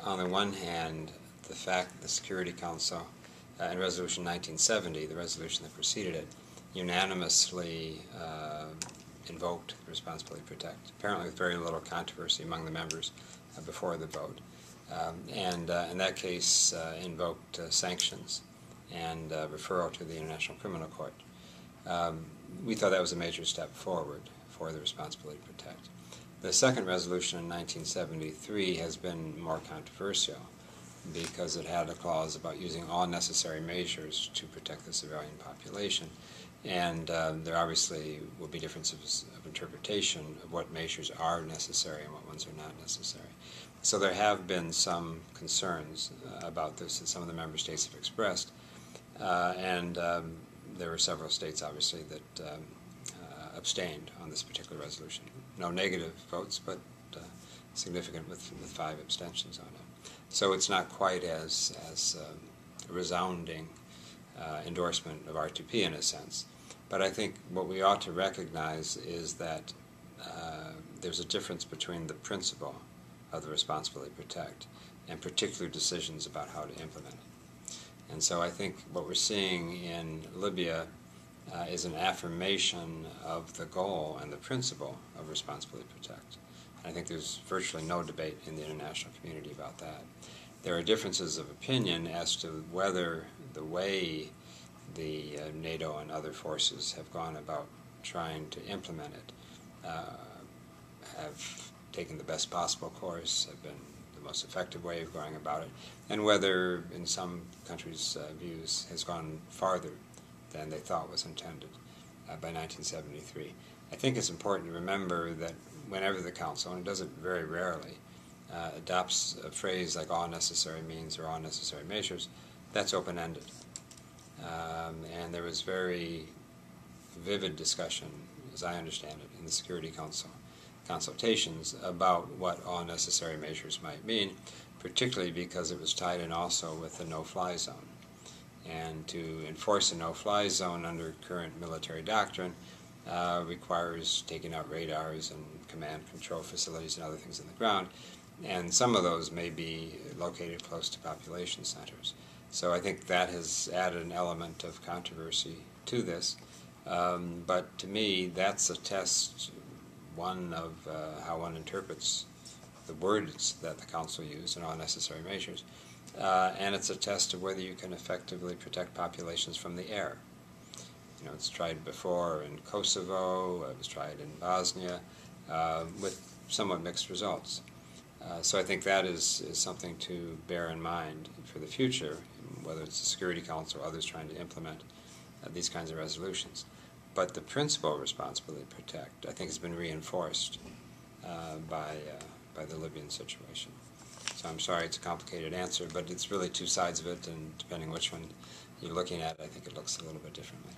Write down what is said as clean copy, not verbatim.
on the one hand, the fact that the Security Council, in Resolution 1970, the resolution that preceded it, unanimously invoked the responsibility to protect, apparently with very little controversy among the members before the vote. And in that case, invoked sanctions and referral to the International Criminal Court. We thought that was a major step forward for the responsibility to protect. The second resolution in 1973 has been more controversial because it had a clause about using all necessary measures to protect the civilian population. And there obviously will be differences of interpretation of what measures are necessary and what ones are not necessary. So there have been some concerns about this that some of the member states have expressed. There were several states, obviously, that abstained on this particular resolution. No negative votes, but significant with 5 abstentions on it. So it's not quite as a resounding endorsement of RtoP in a sense. But I think what we ought to recognize is that there's a difference between the principle of the responsibility to protect and particular decisions about how to implement it. And so I think what we're seeing in Libya is an affirmation of the goal and the principle of responsibility to protect. And I think there's virtually no debate in the international community about that. There are differences of opinion as to whether the way the NATO and other forces have gone about trying to implement it have taken the best possible course, have been the most effective way of going about it, and whether, in some countries' views, has gone farther than they thought was intended by 1973. I think it's important to remember that whenever the Council, and it does it very rarely, adopts a phrase like all necessary means or all necessary measures, that's open-ended. And there was very vivid discussion, as I understand it, in the Security Council consultations about what all necessary measures might mean, particularly because it was tied in also with the no-fly zone. And to enforce a no-fly zone under current military doctrine requires taking out radars and command control facilities and other things on the ground, and some of those may be located close to population centers. So I think that has added an element of controversy to this, but to me that's a test, one of how one interprets the words that the Council used and all necessary measures, and it's a test of whether you can effectively protect populations from the air. You know, it's tried before in Kosovo, it was tried in Bosnia, with somewhat mixed results. So I think that is something to bear in mind for the future, whether it's the Security Council or others trying to implement these kinds of resolutions. But the principle of responsibility to protect, I think, has been reinforced by the Libyan situation. So I'm sorry it's a complicated answer, but it's really two sides of it, and depending which one you're looking at, I think it looks a little bit differently.